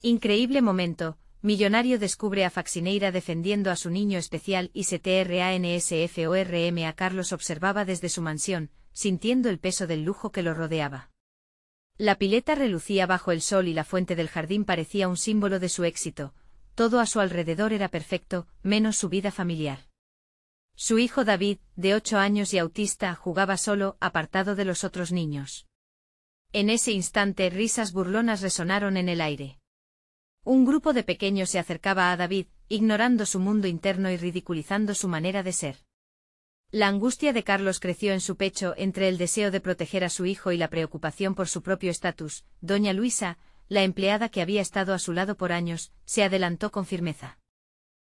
Increíble momento, millonario descubre a Faxineira defendiendo a su niño especial y CTRANSFORM. A Carlos observaba desde su mansión, sintiendo el peso del lujo que lo rodeaba. La pileta relucía bajo el sol y la fuente del jardín parecía un símbolo de su éxito. Todo a su alrededor era perfecto, menos su vida familiar. Su hijo David, de 8 años y autista, jugaba solo, apartado de los otros niños. En ese instante risas burlonas resonaron en el aire. Un grupo de pequeños se acercaba a David, ignorando su mundo interno y ridiculizando su manera de ser. La angustia de Carlos creció en su pecho entre el deseo de proteger a su hijo y la preocupación por su propio estatus. Doña Luisa, la empleada que había estado a su lado por años, se adelantó con firmeza.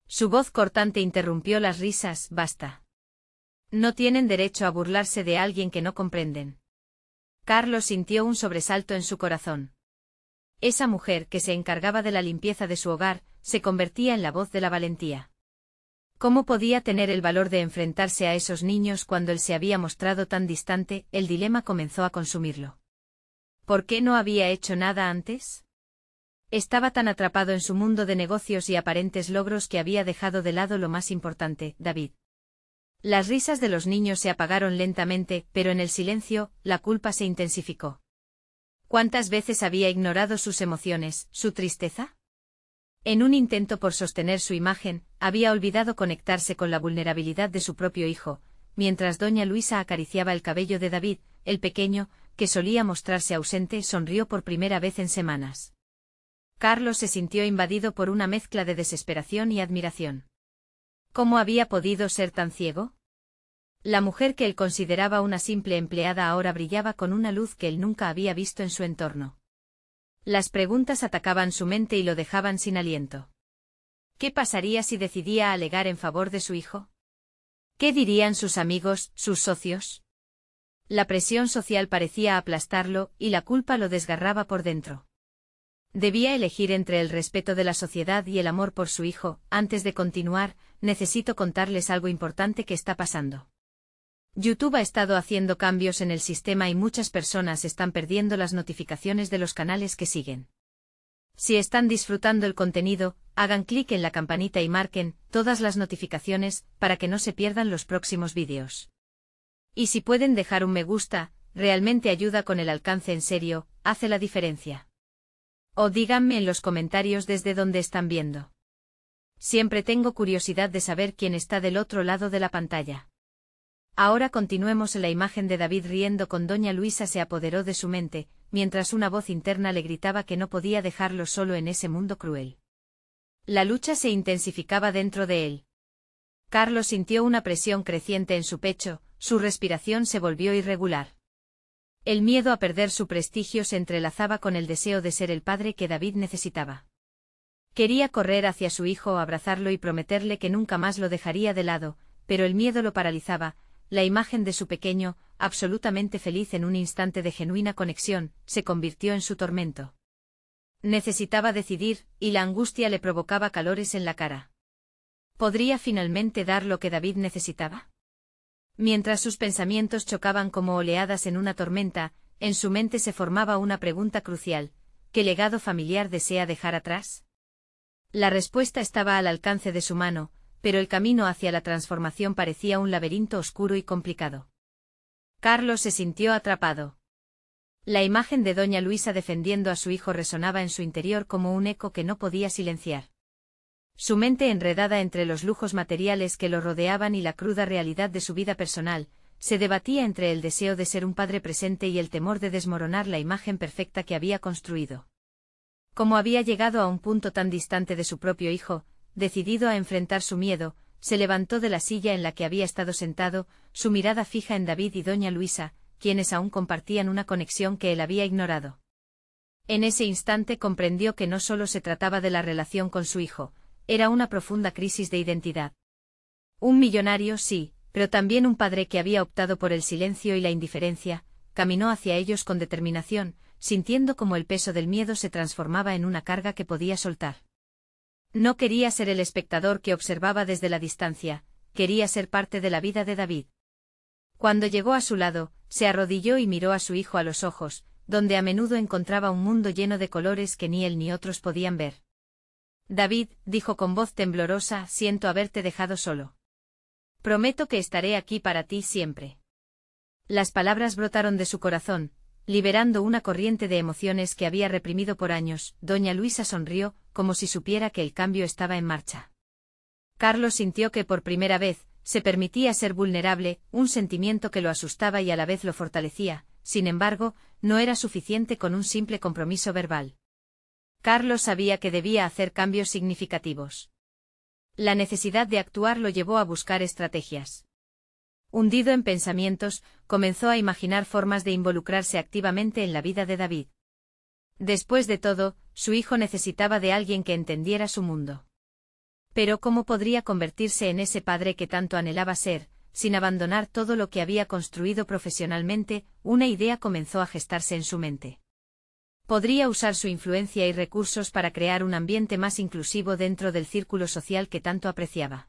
Su voz cortante interrumpió las risas. Basta. No tienen derecho a burlarse de alguien que no comprenden. Carlos sintió un sobresalto en su corazón. Esa mujer que se encargaba de la limpieza de su hogar, se convertía en la voz de la valentía. ¿Cómo podía tener el valor de enfrentarse a esos niños cuando él se había mostrado tan distante? El dilema comenzó a consumirlo. ¿Por qué no había hecho nada antes? Estaba tan atrapado en su mundo de negocios y aparentes logros que había dejado de lado lo más importante, David. Las risas de los niños se apagaron lentamente, pero en el silencio, la culpa se intensificó. ¿Cuántas veces había ignorado sus emociones, su tristeza? En un intento por sostener su imagen, había olvidado conectarse con la vulnerabilidad de su propio hijo, mientras doña Luisa acariciaba el cabello de David, el pequeño, que solía mostrarse ausente, sonrió por primera vez en semanas. Carlos se sintió invadido por una mezcla de desesperación y admiración. ¿Cómo había podido ser tan ciego? La mujer que él consideraba una simple empleada ahora brillaba con una luz que él nunca había visto en su entorno. Las preguntas atacaban su mente y lo dejaban sin aliento. ¿Qué pasaría si decidía alegar en favor de su hijo? ¿Qué dirían sus amigos, sus socios? La presión social parecía aplastarlo y la culpa lo desgarraba por dentro. Debía elegir entre el respeto de la sociedad y el amor por su hijo. Antes de continuar, necesito contarles algo importante que está pasando. YouTube ha estado haciendo cambios en el sistema y muchas personas están perdiendo las notificaciones de los canales que siguen. Si están disfrutando el contenido, hagan clic en la campanita y marquen todas las notificaciones para que no se pierdan los próximos vídeos. Y si pueden dejar un me gusta, realmente ayuda con el alcance. En serio, hace la diferencia. O díganme en los comentarios desde dónde están viendo. Siempre tengo curiosidad de saber quién está del otro lado de la pantalla. Ahora continuemos. La imagen de David riendo con doña Luisa se apoderó de su mente, mientras una voz interna le gritaba que no podía dejarlo solo en ese mundo cruel. La lucha se intensificaba dentro de él. Carlos sintió una presión creciente en su pecho, su respiración se volvió irregular. El miedo a perder su prestigio se entrelazaba con el deseo de ser el padre que David necesitaba. Quería correr hacia su hijo, abrazarlo y prometerle que nunca más lo dejaría de lado, pero el miedo lo paralizaba. La imagen de su pequeño, absolutamente feliz en un instante de genuina conexión, se convirtió en su tormento. Necesitaba decidir, y la angustia le provocaba calores en la cara. ¿Podría finalmente dar lo que David necesitaba? Mientras sus pensamientos chocaban como oleadas en una tormenta, en su mente se formaba una pregunta crucial: ¿qué legado familiar desea dejar atrás? La respuesta estaba al alcance de su mano, pero el camino hacia la transformación parecía un laberinto oscuro y complicado. Carlos se sintió atrapado. La imagen de doña Luisa defendiendo a su hijo resonaba en su interior como un eco que no podía silenciar. Su mente, enredada entre los lujos materiales que lo rodeaban y la cruda realidad de su vida personal, se debatía entre el deseo de ser un padre presente y el temor de desmoronar la imagen perfecta que había construido. Como había llegado a un punto tan distante de su propio hijo, decidido a enfrentar su miedo, se levantó de la silla en la que había estado sentado, su mirada fija en David y doña Luisa, quienes aún compartían una conexión que él había ignorado. En ese instante comprendió que no solo se trataba de la relación con su hijo, era una profunda crisis de identidad. Un millonario, sí, pero también un padre que había optado por el silencio y la indiferencia, caminó hacia ellos con determinación, sintiendo como el peso del miedo se transformaba en una carga que podía soltar. No quería ser el espectador que observaba desde la distancia, quería ser parte de la vida de David. Cuando llegó a su lado, se arrodilló y miró a su hijo a los ojos, donde a menudo encontraba un mundo lleno de colores que ni él ni otros podían ver. David, dijo con voz temblorosa, siento haberte dejado solo. Prometo que estaré aquí para ti siempre. Las palabras brotaron de su corazón, liberando una corriente de emociones que había reprimido por años. Doña Luisa sonrió, como si supiera que el cambio estaba en marcha. Carlos sintió que por primera vez, se permitía ser vulnerable, un sentimiento que lo asustaba y a la vez lo fortalecía. Sin embargo, no era suficiente con un simple compromiso verbal. Carlos sabía que debía hacer cambios significativos. La necesidad de actuar lo llevó a buscar estrategias. Hundido en pensamientos, comenzó a imaginar formas de involucrarse activamente en la vida de David. Después de todo, su hijo necesitaba de alguien que entendiera su mundo. Pero ¿cómo podría convertirse en ese padre que tanto anhelaba ser, sin abandonar todo lo que había construido profesionalmente? Una idea comenzó a gestarse en su mente. Podría usar su influencia y recursos para crear un ambiente más inclusivo dentro del círculo social que tanto apreciaba.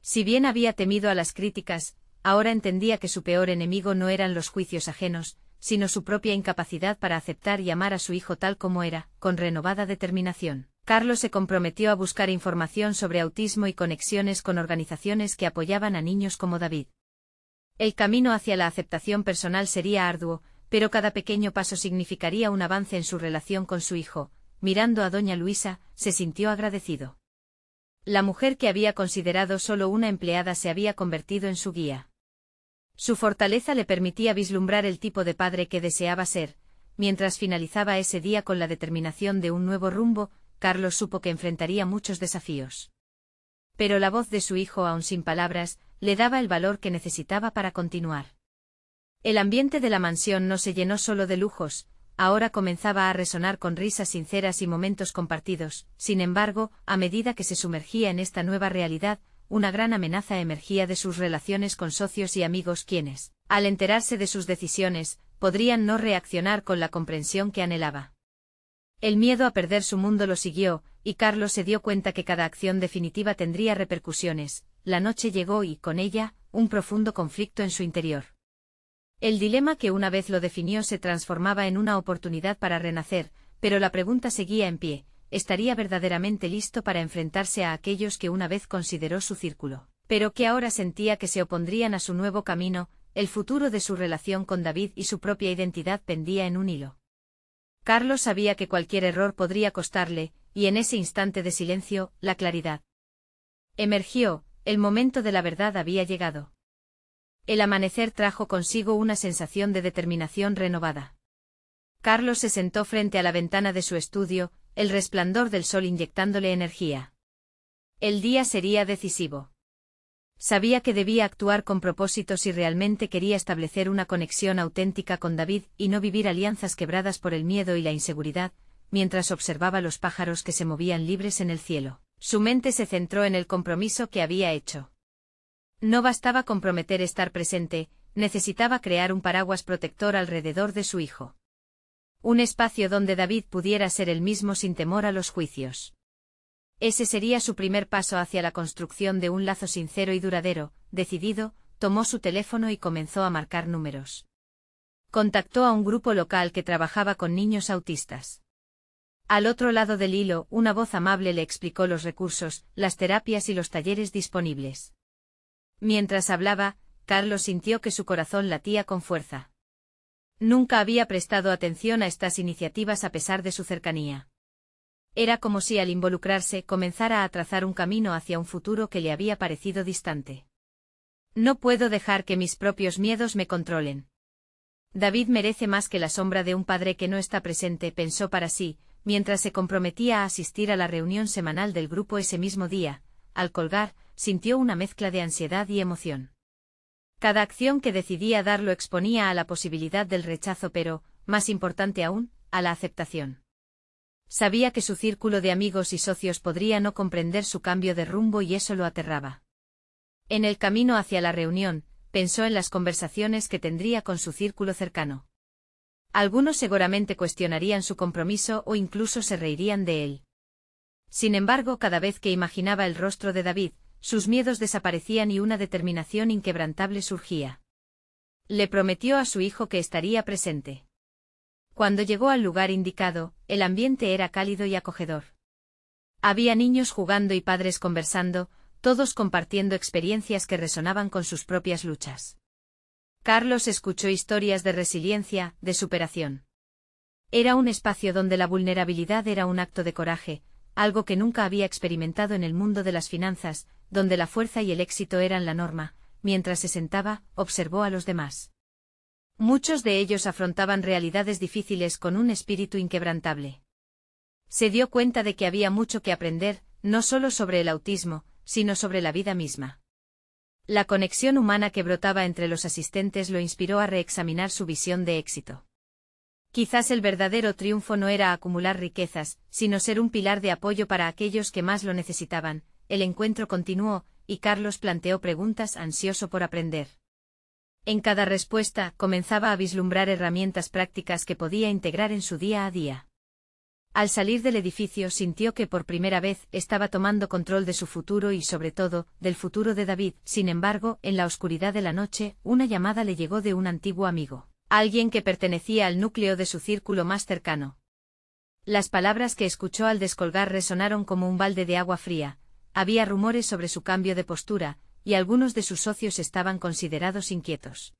Si bien había temido a las críticas, ahora entendía que su peor enemigo no eran los juicios ajenos, sino su propia incapacidad para aceptar y amar a su hijo tal como era. Con renovada determinación, Carlos se comprometió a buscar información sobre autismo y conexiones con organizaciones que apoyaban a niños como David. El camino hacia la aceptación personal sería arduo, pero cada pequeño paso significaría un avance en su relación con su hijo. Mirando a doña Luisa, se sintió agradecido. La mujer que había considerado solo una empleada se había convertido en su guía. Su fortaleza le permitía vislumbrar el tipo de padre que deseaba ser. Mientras finalizaba ese día con la determinación de un nuevo rumbo, Carlos supo que enfrentaría muchos desafíos. Pero la voz de su hijo, aun sin palabras, le daba el valor que necesitaba para continuar. El ambiente de la mansión no se llenó solo de lujos, ahora comenzaba a resonar con risas sinceras y momentos compartidos. Sin embargo, a medida que se sumergía en esta nueva realidad, una gran amenaza emergía de sus relaciones con socios y amigos quienes, al enterarse de sus decisiones, podrían no reaccionar con la comprensión que anhelaba. El miedo a perder su mundo lo siguió, y Carlos se dio cuenta que cada acción definitiva tendría repercusiones. La noche llegó y, con ella, un profundo conflicto en su interior. El dilema que una vez lo definió se transformaba en una oportunidad para renacer, pero la pregunta seguía en pie: ¿estaría verdaderamente listo para enfrentarse a aquellos que una vez consideró su círculo, pero que ahora sentía que se opondrían a su nuevo camino? El futuro de su relación con David y su propia identidad pendía en un hilo. Carlos sabía que cualquier error podría costarle, y en ese instante de silencio, la claridad emergió. El momento de la verdad había llegado. El amanecer trajo consigo una sensación de determinación renovada. Carlos se sentó frente a la ventana de su estudio, el resplandor del sol inyectándole energía. El día sería decisivo. Sabía que debía actuar con propósito si realmente quería establecer una conexión auténtica con David y no vivir alianzas quebradas por el miedo y la inseguridad. Mientras observaba los pájaros que se movían libres en el cielo, su mente se centró en el compromiso que había hecho. No bastaba con prometer estar presente, necesitaba crear un paraguas protector alrededor de su hijo. Un espacio donde David pudiera ser él mismo sin temor a los juicios. Ese sería su primer paso hacia la construcción de un lazo sincero y duradero. Decidido, tomó su teléfono y comenzó a marcar números. Contactó a un grupo local que trabajaba con niños autistas. Al otro lado del hilo, una voz amable le explicó los recursos, las terapias y los talleres disponibles. Mientras hablaba, Carlos sintió que su corazón latía con fuerza. Nunca había prestado atención a estas iniciativas a pesar de su cercanía. Era como si al involucrarse comenzara a trazar un camino hacia un futuro que le había parecido distante. No puedo dejar que mis propios miedos me controlen. David merece más que la sombra de un padre que no está presente, pensó para sí, mientras se comprometía a asistir a la reunión semanal del grupo ese mismo día. Al colgar, sintió una mezcla de ansiedad y emoción. Cada acción que decidía dar lo exponía a la posibilidad del rechazo, pero, más importante aún, a la aceptación. Sabía que su círculo de amigos y socios podría no comprender su cambio de rumbo y eso lo aterraba. En el camino hacia la reunión, pensó en las conversaciones que tendría con su círculo cercano. Algunos seguramente cuestionarían su compromiso o incluso se reirían de él. Sin embargo, cada vez que imaginaba el rostro de David, sus miedos desaparecían y una determinación inquebrantable surgía. Le prometió a su hijo que estaría presente. Cuando llegó al lugar indicado, el ambiente era cálido y acogedor. Había niños jugando y padres conversando, todos compartiendo experiencias que resonaban con sus propias luchas. Carlos escuchó historias de resiliencia, de superación. Era un espacio donde la vulnerabilidad era un acto de coraje, algo que nunca había experimentado en el mundo de las finanzas, donde la fuerza y el éxito eran la norma. Mientras se sentaba, observó a los demás. Muchos de ellos afrontaban realidades difíciles con un espíritu inquebrantable. Se dio cuenta de que había mucho que aprender, no solo sobre el autismo, sino sobre la vida misma. La conexión humana que brotaba entre los asistentes lo inspiró a reexaminar su visión de éxito. Quizás el verdadero triunfo no era acumular riquezas, sino ser un pilar de apoyo para aquellos que más lo necesitaban. El encuentro continuó, y Carlos planteó preguntas ansioso por aprender. En cada respuesta, comenzaba a vislumbrar herramientas prácticas que podía integrar en su día a día. Al salir del edificio sintió que por primera vez estaba tomando control de su futuro y sobre todo, del futuro de David. Sin embargo, en la oscuridad de la noche, una llamada le llegó de un antiguo amigo, alguien que pertenecía al núcleo de su círculo más cercano. Las palabras que escuchó al descolgar resonaron como un balde de agua fría. Había rumores sobre su cambio de postura, y algunos de sus socios estaban considerados inquietos.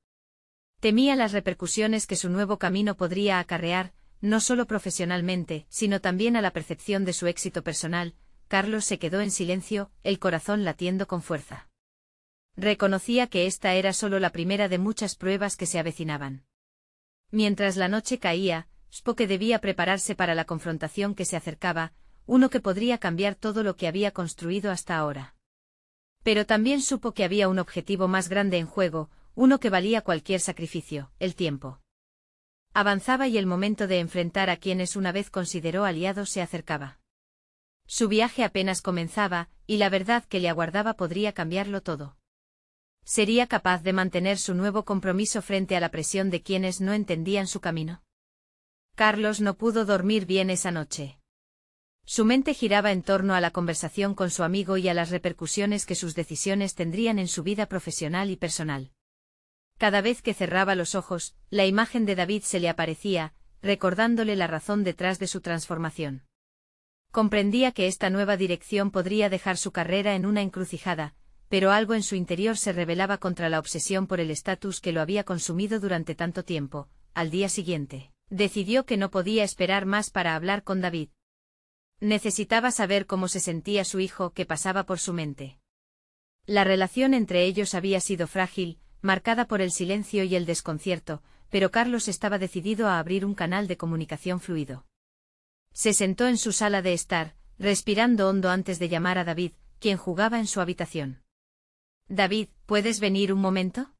Temía las repercusiones que su nuevo camino podría acarrear, no solo profesionalmente, sino también a la percepción de su éxito personal. Carlos se quedó en silencio, el corazón latiendo con fuerza. Reconocía que esta era solo la primera de muchas pruebas que se avecinaban. Mientras la noche caía, supo que debía prepararse para la confrontación que se acercaba, uno que podría cambiar todo lo que había construido hasta ahora. Pero también supo que había un objetivo más grande en juego, uno que valía cualquier sacrificio: el tiempo. Avanzaba y el momento de enfrentar a quienes una vez consideró aliados se acercaba. Su viaje apenas comenzaba, y la verdad que le aguardaba podría cambiarlo todo. ¿Sería capaz de mantener su nuevo compromiso frente a la presión de quienes no entendían su camino? Carlos no pudo dormir bien esa noche. Su mente giraba en torno a la conversación con su amigo y a las repercusiones que sus decisiones tendrían en su vida profesional y personal. Cada vez que cerraba los ojos, la imagen de David se le aparecía, recordándole la razón detrás de su transformación. Comprendía que esta nueva dirección podría dejar su carrera en una encrucijada, pero algo en su interior se rebelaba contra la obsesión por el estatus que lo había consumido durante tanto tiempo. Al día siguiente, decidió que no podía esperar más para hablar con David. Necesitaba saber cómo se sentía su hijo, qué pasaba por su mente. La relación entre ellos había sido frágil, marcada por el silencio y el desconcierto, pero Carlos estaba decidido a abrir un canal de comunicación fluido. Se sentó en su sala de estar, respirando hondo antes de llamar a David, quien jugaba en su habitación. «David, ¿puedes venir un momento?».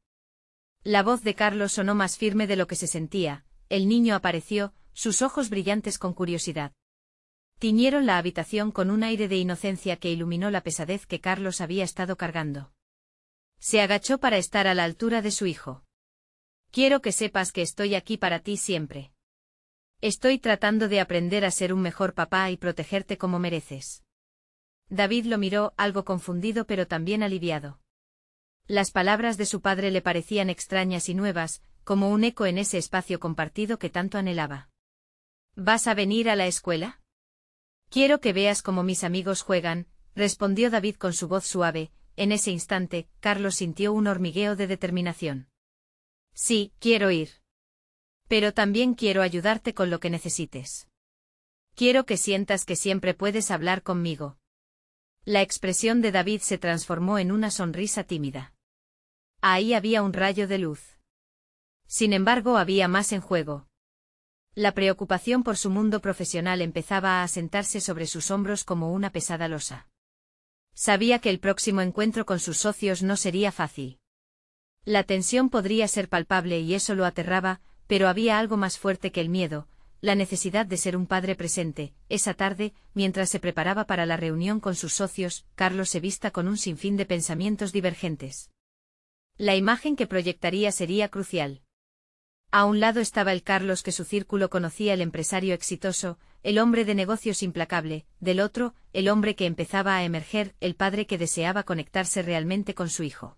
La voz de Carlos sonó más firme de lo que se sentía. El niño apareció, sus ojos brillantes con curiosidad. Tiñeron la habitación con un aire de inocencia que iluminó la pesadez que Carlos había estado cargando. Se agachó para estar a la altura de su hijo. «Quiero que sepas que estoy aquí para ti siempre. Estoy tratando de aprender a ser un mejor papá y protegerte como mereces». David lo miró, algo confundido pero también aliviado. Las palabras de su padre le parecían extrañas y nuevas, como un eco en ese espacio compartido que tanto anhelaba. «¿Vas a venir a la escuela?». «Quiero que veas cómo mis amigos juegan», respondió David con su voz suave. En ese instante, Carlos sintió un hormigueo de determinación. «Sí, quiero ir. Pero también quiero ayudarte con lo que necesites. Quiero que sientas que siempre puedes hablar conmigo». La expresión de David se transformó en una sonrisa tímida. Ahí había un rayo de luz. Sin embargo, había más en juego. La preocupación por su mundo profesional empezaba a asentarse sobre sus hombros como una pesada losa. Sabía que el próximo encuentro con sus socios no sería fácil. La tensión podría ser palpable y eso lo aterraba, pero había algo más fuerte que el miedo, la necesidad de ser un padre presente. Esa tarde, mientras se preparaba para la reunión con sus socios, Carlos se vista con un sinfín de pensamientos divergentes. La imagen que proyectaría sería crucial. A un lado estaba el Carlos que su círculo conocía, el empresario exitoso, el hombre de negocios implacable; del otro, el hombre que empezaba a emerger, el padre que deseaba conectarse realmente con su hijo.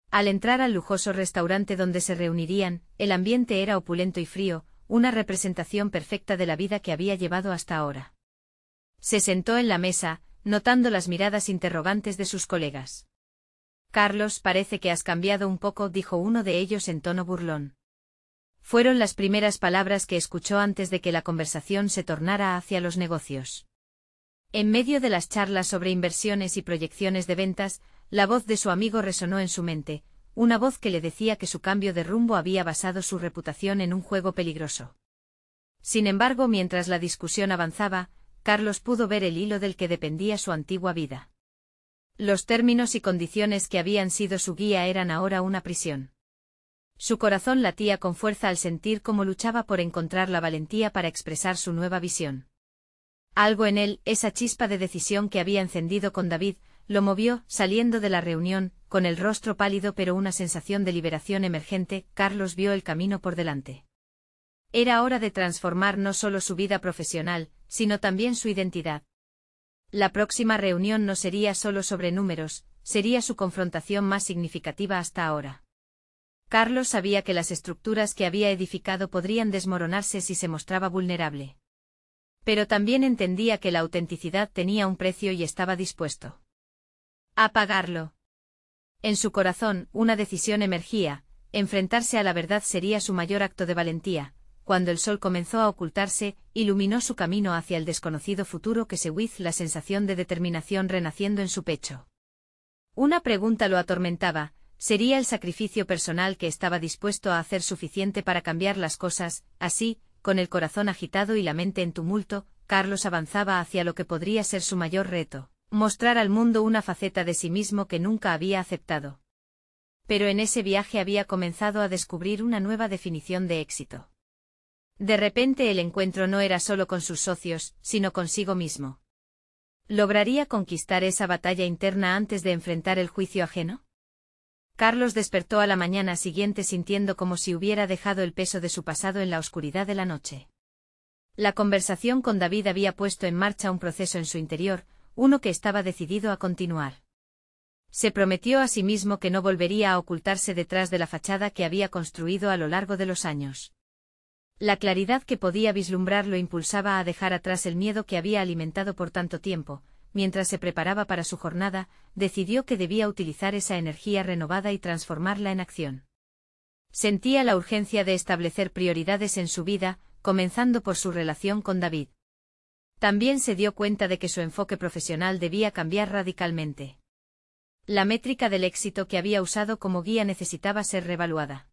Al entrar al lujoso restaurante donde se reunirían, el ambiente era opulento y frío, una representación perfecta de la vida que había llevado hasta ahora. Se sentó en la mesa, notando las miradas interrogantes de sus colegas. Carlos, parece que has cambiado un poco, dijo uno de ellos en tono burlón. Fueron las primeras palabras que escuchó antes de que la conversación se tornara hacia los negocios. En medio de las charlas sobre inversiones y proyecciones de ventas, la voz de su amigo resonó en su mente, una voz que le decía que su cambio de rumbo había basado su reputación en un juego peligroso. Sin embargo, mientras la discusión avanzaba, Carlos pudo ver el hilo del que dependía su antigua vida. Los términos y condiciones que habían sido su guía eran ahora una prisión. Su corazón latía con fuerza al sentir cómo luchaba por encontrar la valentía para expresar su nueva visión. Algo en él, esa chispa de decisión que había encendido con David, lo movió. Saliendo de la reunión, con el rostro pálido pero una sensación de liberación emergente, Carlos vio el camino por delante. Era hora de transformar no solo su vida profesional, sino también su identidad. La próxima reunión no sería solo sobre números, sería su confrontación más significativa hasta ahora. Carlos sabía que las estructuras que había edificado podrían desmoronarse si se mostraba vulnerable. Pero también entendía que la autenticidad tenía un precio y estaba dispuesto a pagarlo. En su corazón, una decisión emergía: enfrentarse a la verdad sería su mayor acto de valentía. Cuando el sol comenzó a ocultarse, iluminó su camino hacia el desconocido futuro que se hizo, la sensación de determinación renaciendo en su pecho. Una pregunta lo atormentaba: ¿sería el sacrificio personal que estaba dispuesto a hacer suficiente para cambiar las cosas? Así, con el corazón agitado y la mente en tumulto, Carlos avanzaba hacia lo que podría ser su mayor reto: mostrar al mundo una faceta de sí mismo que nunca había aceptado. Pero en ese viaje había comenzado a descubrir una nueva definición de éxito. De repente el encuentro no era solo con sus socios, sino consigo mismo. ¿Lograría conquistar esa batalla interna antes de enfrentar el juicio ajeno? Carlos despertó a la mañana siguiente sintiendo como si hubiera dejado el peso de su pasado en la oscuridad de la noche. La conversación con David había puesto en marcha un proceso en su interior, uno que estaba decidido a continuar. Se prometió a sí mismo que no volvería a ocultarse detrás de la fachada que había construido a lo largo de los años. La claridad que podía vislumbrar lo impulsaba a dejar atrás el miedo que había alimentado por tanto tiempo. Mientras se preparaba para su jornada, decidió que debía utilizar esa energía renovada y transformarla en acción. Sentía la urgencia de establecer prioridades en su vida, comenzando por su relación con David. También se dio cuenta de que su enfoque profesional debía cambiar radicalmente. La métrica del éxito que había usado como guía necesitaba ser reevaluada.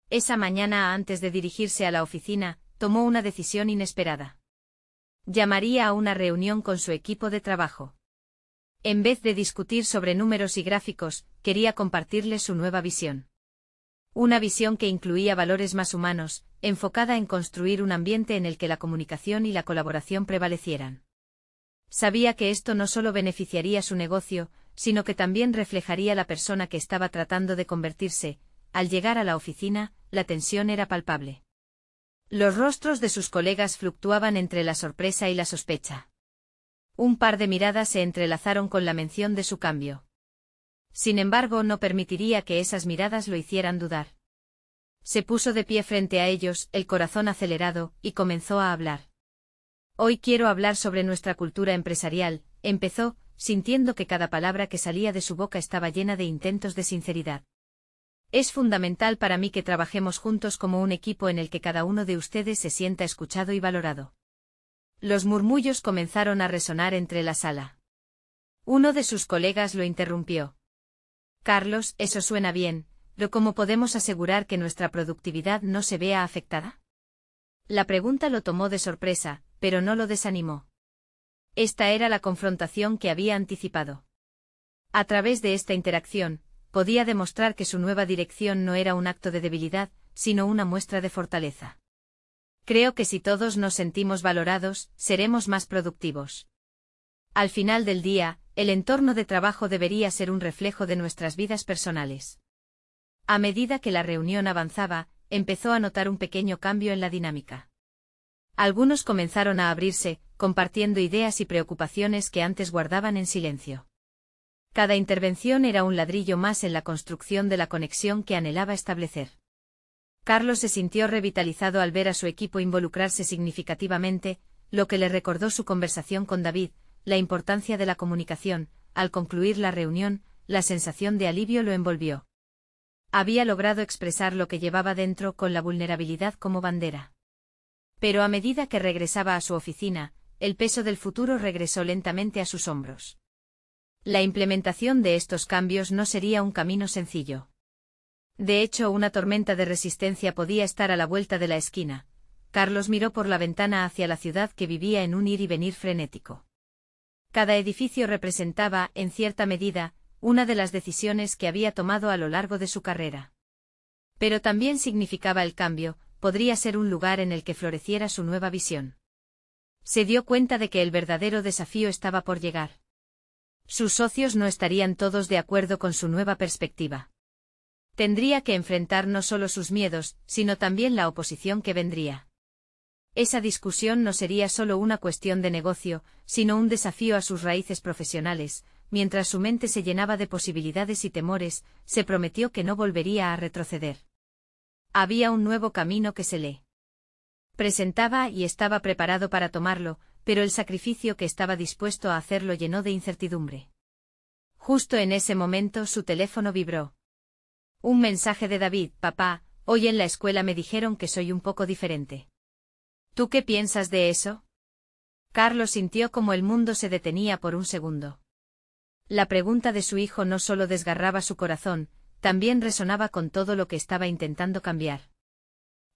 Esa mañana, antes de dirigirse a la oficina, tomó una decisión inesperada. Llamaría a una reunión con su equipo de trabajo. En vez de discutir sobre números y gráficos, quería compartirles su nueva visión. Una visión que incluía valores más humanos, enfocada en construir un ambiente en el que la comunicación y la colaboración prevalecieran. Sabía que esto no solo beneficiaría su negocio, sino que también reflejaría la persona que estaba tratando de convertirse. Al llegar a la oficina, la tensión era palpable. Los rostros de sus colegas fluctuaban entre la sorpresa y la sospecha. Un par de miradas se entrelazaron con la mención de su cambio. Sin embargo, no permitiría que esas miradas lo hicieran dudar. Se puso de pie frente a ellos, el corazón acelerado, y comenzó a hablar. Hoy quiero hablar sobre nuestra cultura empresarial, empezó, sintiendo que cada palabra que salía de su boca estaba llena de intentos de sinceridad. Es fundamental para mí que trabajemos juntos como un equipo en el que cada uno de ustedes se sienta escuchado y valorado. Los murmullos comenzaron a resonar entre la sala. Uno de sus colegas lo interrumpió. Carlos, eso suena bien, pero ¿cómo podemos asegurar que nuestra productividad no se vea afectada? La pregunta lo tomó de sorpresa, pero no lo desanimó. Esta era la confrontación que había anticipado. A través de esta interacción, podía demostrar que su nueva dirección no era un acto de debilidad, sino una muestra de fortaleza. Creo que si todos nos sentimos valorados, seremos más productivos. Al final del día, el entorno de trabajo debería ser un reflejo de nuestras vidas personales. A medida que la reunión avanzaba, empezó a notar un pequeño cambio en la dinámica. Algunos comenzaron a abrirse, compartiendo ideas y preocupaciones que antes guardaban en silencio. Cada intervención era un ladrillo más en la construcción de la conexión que anhelaba establecer. Carlos se sintió revitalizado al ver a su equipo involucrarse significativamente, lo que le recordó su conversación con David, la importancia de la comunicación. Al concluir la reunión, la sensación de alivio lo envolvió. Había logrado expresar lo que llevaba dentro con la vulnerabilidad como bandera. Pero a medida que regresaba a su oficina, el peso del futuro regresó lentamente a sus hombros. La implementación de estos cambios no sería un camino sencillo. De hecho, una tormenta de resistencia podía estar a la vuelta de la esquina. Carlos miró por la ventana hacia la ciudad que vivía en un ir y venir frenético. Cada edificio representaba, en cierta medida, una de las decisiones que había tomado a lo largo de su carrera. Pero también significaba el cambio, podría ser un lugar en el que floreciera su nueva visión. Se dio cuenta de que el verdadero desafío estaba por llegar. Sus socios no estarían todos de acuerdo con su nueva perspectiva. Tendría que enfrentar no solo sus miedos, sino también la oposición que vendría. Esa discusión no sería solo una cuestión de negocio, sino un desafío a sus raíces profesionales. Mientras su mente se llenaba de posibilidades y temores, se prometió que no volvería a retroceder. Había un nuevo camino que se le presentaba y estaba preparado para tomarlo, pero el sacrificio que estaba dispuesto a hacer lo llenó de incertidumbre. Justo en ese momento su teléfono vibró. Un mensaje de David: papá, hoy en la escuela me dijeron que soy un poco diferente. ¿Tú qué piensas de eso? Carlos sintió como el mundo se detenía por un segundo. La pregunta de su hijo no solo desgarraba su corazón, también resonaba con todo lo que estaba intentando cambiar.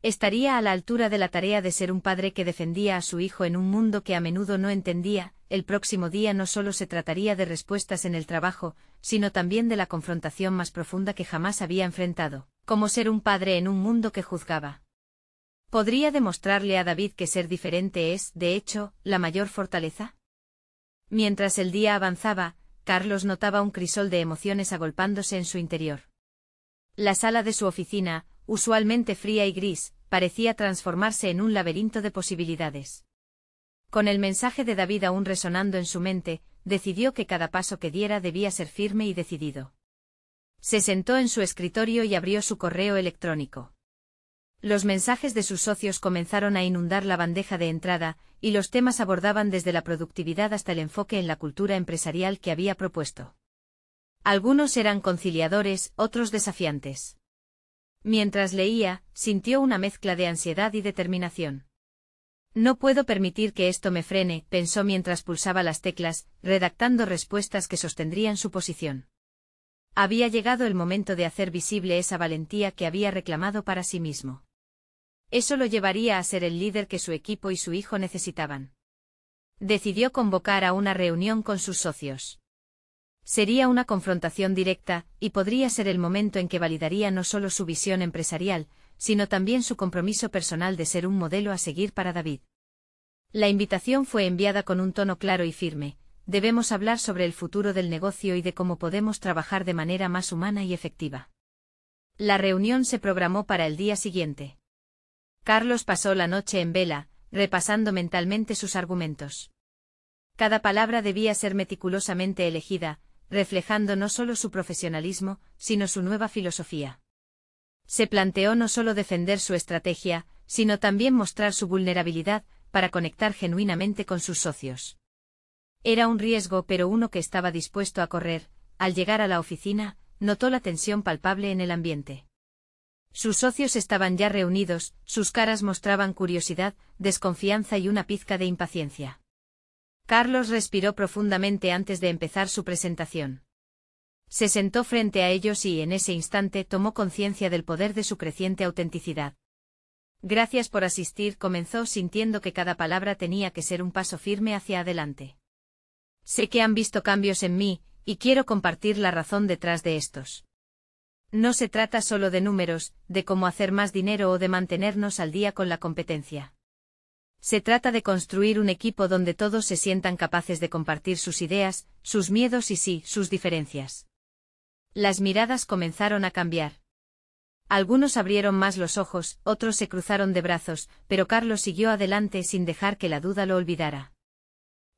Estaría a la altura de la tarea de ser un padre que defendía a su hijo en un mundo que a menudo no entendía. El próximo día no solo se trataría de respuestas en el trabajo, sino también de la confrontación más profunda que jamás había enfrentado, como ser un padre en un mundo que juzgaba. ¿Podría demostrarle a David que ser diferente es, de hecho, la mayor fortaleza? Mientras el día avanzaba, Carlos notaba un crisol de emociones agolpándose en su interior. La sala de su oficina, usualmente fría y gris, parecía transformarse en un laberinto de posibilidades. Con el mensaje de David aún resonando en su mente, decidió que cada paso que diera debía ser firme y decidido. Se sentó en su escritorio y abrió su correo electrónico. Los mensajes de sus socios comenzaron a inundar la bandeja de entrada, y los temas abordaban desde la productividad hasta el enfoque en la cultura empresarial que había propuesto. Algunos eran conciliadores, otros desafiantes. Mientras leía, sintió una mezcla de ansiedad y determinación. No puedo permitir que esto me frene, pensó mientras pulsaba las teclas, redactando respuestas que sostendrían su posición. Había llegado el momento de hacer visible esa valentía que había reclamado para sí mismo. Eso lo llevaría a ser el líder que su equipo y su hijo necesitaban. Decidió convocar a una reunión con sus socios. Sería una confrontación directa, y podría ser el momento en que validaría no solo su visión empresarial, sino también su compromiso personal de ser un modelo a seguir para David. La invitación fue enviada con un tono claro y firme: debemos hablar sobre el futuro del negocio y de cómo podemos trabajar de manera más humana y efectiva. La reunión se programó para el día siguiente. Carlos pasó la noche en vela, repasando mentalmente sus argumentos. Cada palabra debía ser meticulosamente elegida, reflejando no solo su profesionalismo, sino su nueva filosofía. Se planteó no solo defender su estrategia, sino también mostrar su vulnerabilidad, para conectar genuinamente con sus socios. Era un riesgo, pero uno que estaba dispuesto a correr. Al llegar a la oficina, notó la tensión palpable en el ambiente. Sus socios estaban ya reunidos, sus caras mostraban curiosidad, desconfianza y una pizca de impaciencia. Carlos respiró profundamente antes de empezar su presentación. Se sentó frente a ellos y en ese instante tomó conciencia del poder de su creciente autenticidad. Gracias por asistir, comenzó sintiendo que cada palabra tenía que ser un paso firme hacia adelante. Sé que han visto cambios en mí, y quiero compartir la razón detrás de estos. No se trata solo de números, de cómo hacer más dinero o de mantenernos al día con la competencia. Se trata de construir un equipo donde todos se sientan capaces de compartir sus ideas, sus miedos y sí, sus diferencias. Las miradas comenzaron a cambiar. Algunos abrieron más los ojos, otros se cruzaron de brazos, pero Carlos siguió adelante sin dejar que la duda lo olvidara.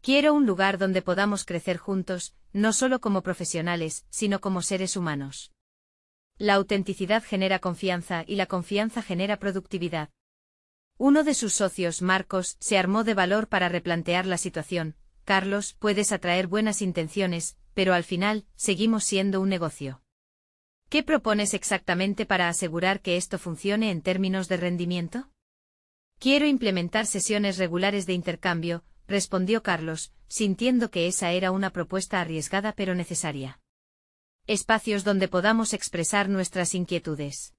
Quiero un lugar donde podamos crecer juntos, no solo como profesionales, sino como seres humanos. La autenticidad genera confianza y la confianza genera productividad. Uno de sus socios, Marcos, se armó de valor para replantear la situación. Carlos, puedes atraer buenas intenciones, pero al final, seguimos siendo un negocio. ¿Qué propones exactamente para asegurar que esto funcione en términos de rendimiento? Quiero implementar sesiones regulares de intercambio, respondió Carlos, sintiendo que esa era una propuesta arriesgada pero necesaria. Espacios donde podamos expresar nuestras inquietudes.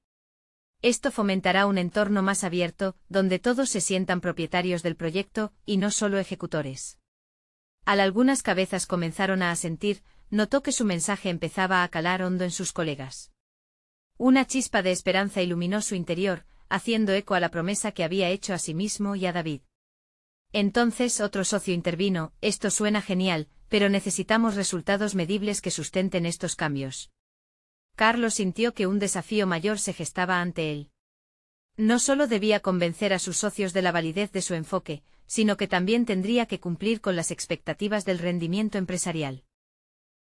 Esto fomentará un entorno más abierto, donde todos se sientan propietarios del proyecto, y no solo ejecutores. Al algunas cabezas comenzaron a asentir, notó que su mensaje empezaba a calar hondo en sus colegas. Una chispa de esperanza iluminó su interior, haciendo eco a la promesa que había hecho a sí mismo y a David. Entonces otro socio intervino, esto suena genial, pero necesitamos resultados medibles que sustenten estos cambios. Carlos sintió que un desafío mayor se gestaba ante él. No solo debía convencer a sus socios de la validez de su enfoque, sino que también tendría que cumplir con las expectativas del rendimiento empresarial.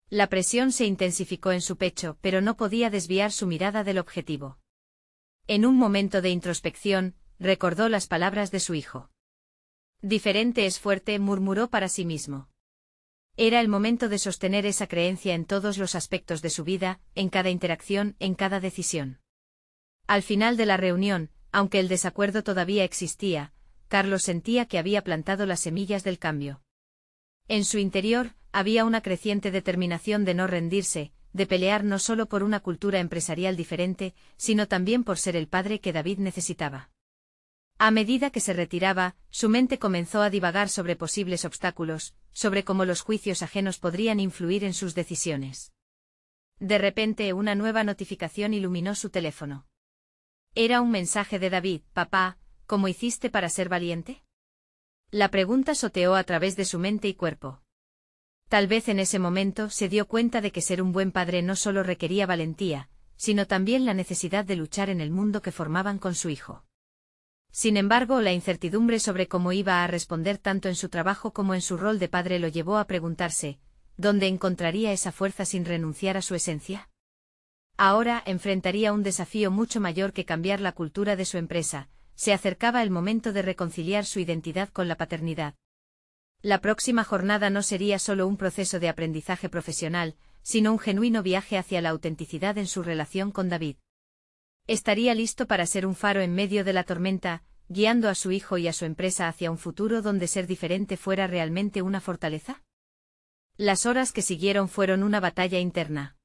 La presión se intensificó en su pecho, pero no podía desviar su mirada del objetivo. En un momento de introspección, recordó las palabras de su hijo. Diferente es fuerte, murmuró para sí mismo. Era el momento de sostener esa creencia en todos los aspectos de su vida, en cada interacción, en cada decisión. Al final de la reunión, aunque el desacuerdo todavía existía, Carlos sentía que había plantado las semillas del cambio. En su interior, había una creciente determinación de no rendirse, de pelear no solo por una cultura empresarial diferente, sino también por ser el padre que David necesitaba. A medida que se retiraba, su mente comenzó a divagar sobre posibles obstáculos, sobre cómo los juicios ajenos podrían influir en sus decisiones. De repente una nueva notificación iluminó su teléfono. Era un mensaje de David: «Papá, ¿cómo hiciste para ser valiente?». La pregunta soteó a través de su mente y cuerpo. Tal vez en ese momento se dio cuenta de que ser un buen padre no solo requería valentía, sino también la necesidad de luchar en el mundo que formaban con su hijo. Sin embargo, la incertidumbre sobre cómo iba a responder tanto en su trabajo como en su rol de padre lo llevó a preguntarse, ¿dónde encontraría esa fuerza sin renunciar a su esencia? Ahora enfrentaría un desafío mucho mayor que cambiar la cultura de su empresa. Se acercaba el momento de reconciliar su identidad con la paternidad. La próxima jornada no sería solo un proceso de aprendizaje profesional, sino un genuino viaje hacia la autenticidad en su relación con David. Estaría listo para ser un faro en medio de la tormenta, guiando a su hijo y a su empresa hacia un futuro donde ser diferente fuera realmente una fortaleza. Las horas que siguieron fueron una batalla interna.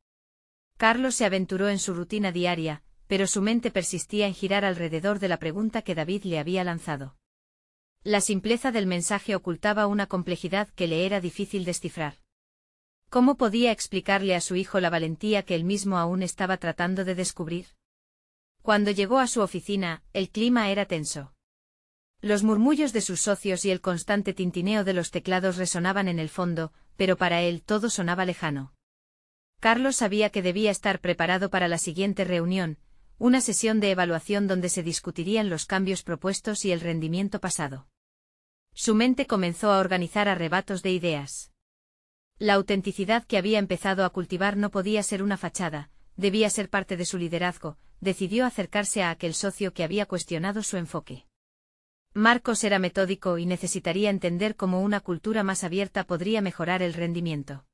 Carlos se aventuró en su rutina diaria, pero su mente persistía en girar alrededor de la pregunta que David le había lanzado. La simpleza del mensaje ocultaba una complejidad que le era difícil descifrar. ¿Cómo podía explicarle a su hijo la valentía que él mismo aún estaba tratando de descubrir? Cuando llegó a su oficina, el clima era tenso. Los murmullos de sus socios y el constante tintineo de los teclados resonaban en el fondo, pero para él todo sonaba lejano. Carlos sabía que debía estar preparado para la siguiente reunión, una sesión de evaluación donde se discutirían los cambios propuestos y el rendimiento pasado. Su mente comenzó a organizar arrebatos de ideas. La autenticidad que había empezado a cultivar no podía ser una fachada, debía ser parte de su liderazgo. Decidió acercarse a aquel socio que había cuestionado su enfoque. Marcos era metódico y necesitaría entender cómo una cultura más abierta podría mejorar el rendimiento.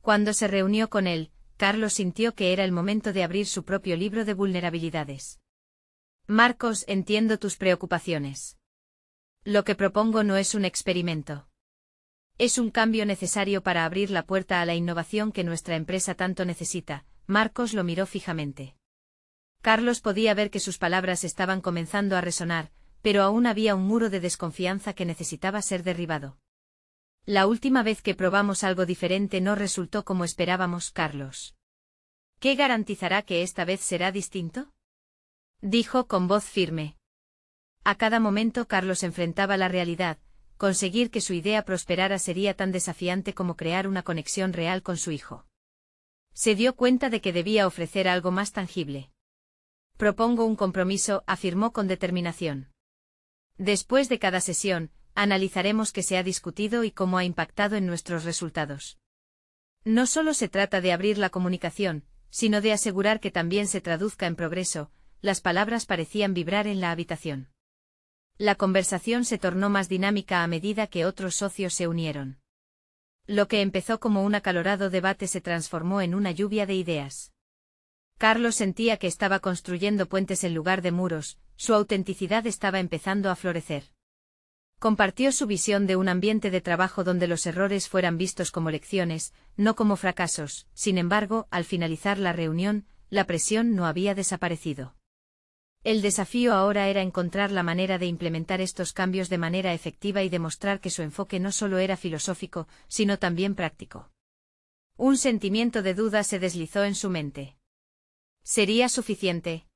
Cuando se reunió con él, Carlos sintió que era el momento de abrir su propio libro de vulnerabilidades. Marcos, entiendo tus preocupaciones. Lo que propongo no es un experimento. Es un cambio necesario para abrir la puerta a la innovación que nuestra empresa tanto necesita. Marcos lo miró fijamente. Carlos podía ver que sus palabras estaban comenzando a resonar, pero aún había un muro de desconfianza que necesitaba ser derribado. La última vez que probamos algo diferente no resultó como esperábamos, Carlos. ¿Qué garantizará que esta vez será distinto?, dijo con voz firme. A cada momento Carlos enfrentaba la realidad. Conseguir que su idea prosperara sería tan desafiante como crear una conexión real con su hijo. Se dio cuenta de que debía ofrecer algo más tangible. Propongo un compromiso, afirmó con determinación. Después de cada sesión, analizaremos qué se ha discutido y cómo ha impactado en nuestros resultados. No solo se trata de abrir la comunicación, sino de asegurar que también se traduzca en progreso. Las palabras parecían vibrar en la habitación. La conversación se tornó más dinámica a medida que otros socios se unieron. Lo que empezó como un acalorado debate se transformó en una lluvia de ideas. Carlos sentía que estaba construyendo puentes en lugar de muros, su autenticidad estaba empezando a florecer. Compartió su visión de un ambiente de trabajo donde los errores fueran vistos como lecciones, no como fracasos. Sin embargo, al finalizar la reunión, la presión no había desaparecido. El desafío ahora era encontrar la manera de implementar estos cambios de manera efectiva y demostrar que su enfoque no solo era filosófico, sino también práctico. Un sentimiento de duda se deslizó en su mente. ¿Sería suficiente?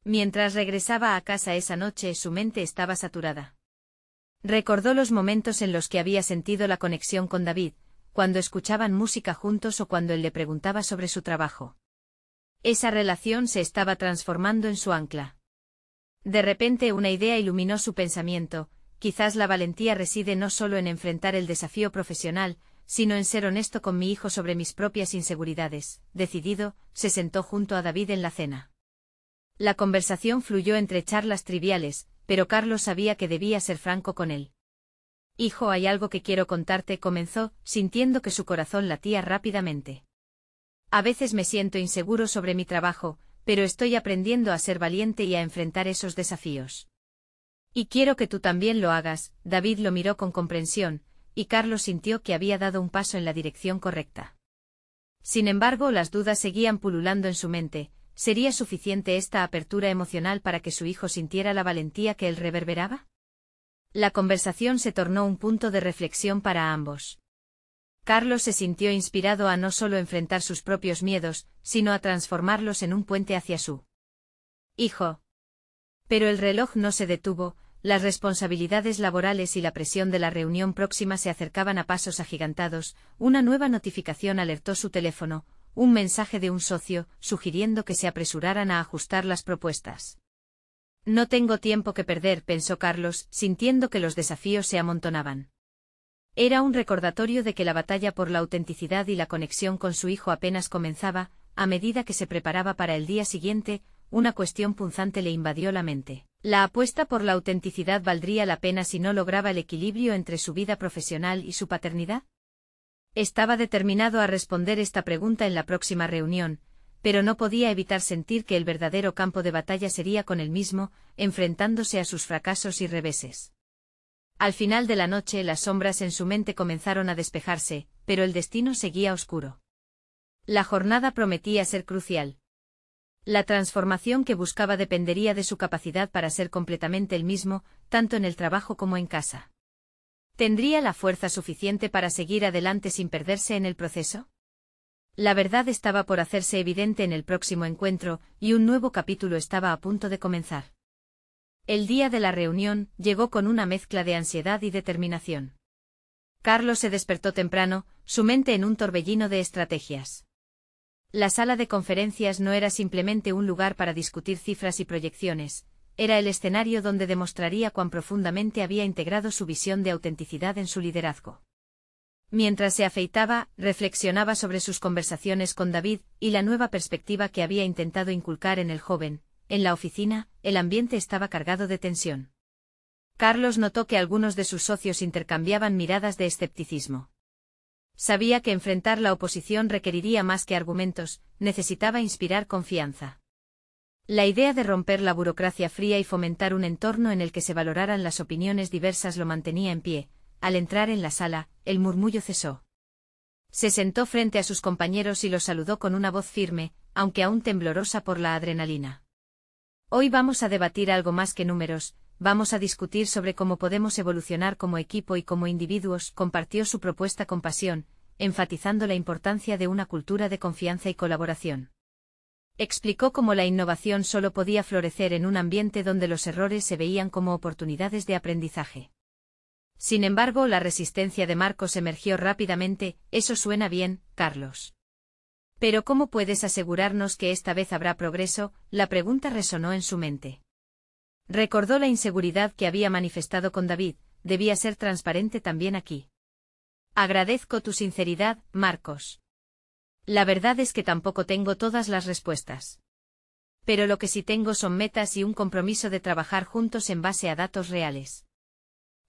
Mientras regresaba a casa esa noche, su mente estaba saturada. Recordó los momentos en los que había sentido la conexión con David, cuando escuchaban música juntos o cuando él le preguntaba sobre su trabajo. Esa relación se estaba transformando en su ancla. De repente una idea iluminó su pensamiento: quizás la valentía reside no solo en enfrentar el desafío profesional, sino en ser honesto con mi hijo sobre mis propias inseguridades. Decidido, se sentó junto a David en la cena. La conversación fluyó entre charlas triviales, pero Carlos sabía que debía ser franco con él. «Hijo, hay algo que quiero contarte», comenzó, sintiendo que su corazón latía rápidamente. «A veces me siento inseguro sobre mi trabajo, pero estoy aprendiendo a ser valiente y a enfrentar esos desafíos. Y quiero que tú también lo hagas». David lo miró con comprensión, y Carlos sintió que había dado un paso en la dirección correcta. Sin embargo, las dudas seguían pululando en su mente. ¿Sería suficiente esta apertura emocional para que su hijo sintiera la valentía que él reverberaba? La conversación se tornó un punto de reflexión para ambos. Carlos se sintió inspirado a no solo enfrentar sus propios miedos, sino a transformarlos en un puente hacia su hijo. Pero el reloj no se detuvo, las responsabilidades laborales y la presión de la reunión próxima se acercaban a pasos agigantados. Una nueva notificación alertó su teléfono, un mensaje de un socio, sugiriendo que se apresuraran a ajustar las propuestas. «No tengo tiempo que perder», pensó Carlos, sintiendo que los desafíos se amontonaban. Era un recordatorio de que la batalla por la autenticidad y la conexión con su hijo apenas comenzaba. A medida que se preparaba para el día siguiente, una cuestión punzante le invadió la mente. ¿La apuesta por la autenticidad valdría la pena si no lograba el equilibrio entre su vida profesional y su paternidad? Estaba determinado a responder esta pregunta en la próxima reunión, pero no podía evitar sentir que el verdadero campo de batalla sería con él mismo, enfrentándose a sus fracasos y reveses. Al final de la noche las sombras en su mente comenzaron a despejarse, pero el destino seguía oscuro. La jornada prometía ser crucial. La transformación que buscaba dependería de su capacidad para ser completamente el mismo, tanto en el trabajo como en casa. ¿Tendría la fuerza suficiente para seguir adelante sin perderse en el proceso? La verdad estaba por hacerse evidente en el próximo encuentro, y un nuevo capítulo estaba a punto de comenzar. El día de la reunión llegó con una mezcla de ansiedad y determinación. Carlos se despertó temprano, su mente en un torbellino de estrategias. La sala de conferencias no era simplemente un lugar para discutir cifras y proyecciones, era el escenario donde demostraría cuán profundamente había integrado su visión de autenticidad en su liderazgo. Mientras se afeitaba, reflexionaba sobre sus conversaciones con David y la nueva perspectiva que había intentado inculcar en el joven. En la oficina, el ambiente estaba cargado de tensión. Carlos notó que algunos de sus socios intercambiaban miradas de escepticismo. Sabía que enfrentar la oposición requeriría más que argumentos, necesitaba inspirar confianza. La idea de romper la burocracia fría y fomentar un entorno en el que se valoraran las opiniones diversas lo mantenía en pie. Al entrar en la sala, el murmullo cesó. Se sentó frente a sus compañeros y los saludó con una voz firme, aunque aún temblorosa por la adrenalina. «Hoy vamos a debatir algo más que números, vamos a discutir sobre cómo podemos evolucionar como equipo y como individuos», compartió su propuesta con pasión, enfatizando la importancia de una cultura de confianza y colaboración. Explicó cómo la innovación solo podía florecer en un ambiente donde los errores se veían como oportunidades de aprendizaje. Sin embargo, la resistencia de Marcos emergió rápidamente. «Eso suena bien, Carlos. Pero ¿cómo puedes asegurarnos que esta vez habrá progreso?», la pregunta resonó en su mente. Recordó la inseguridad que había manifestado con David, debía ser transparente también aquí. «Agradezco tu sinceridad, Marcos. La verdad es que tampoco tengo todas las respuestas. Pero lo que sí tengo son metas y un compromiso de trabajar juntos en base a datos reales.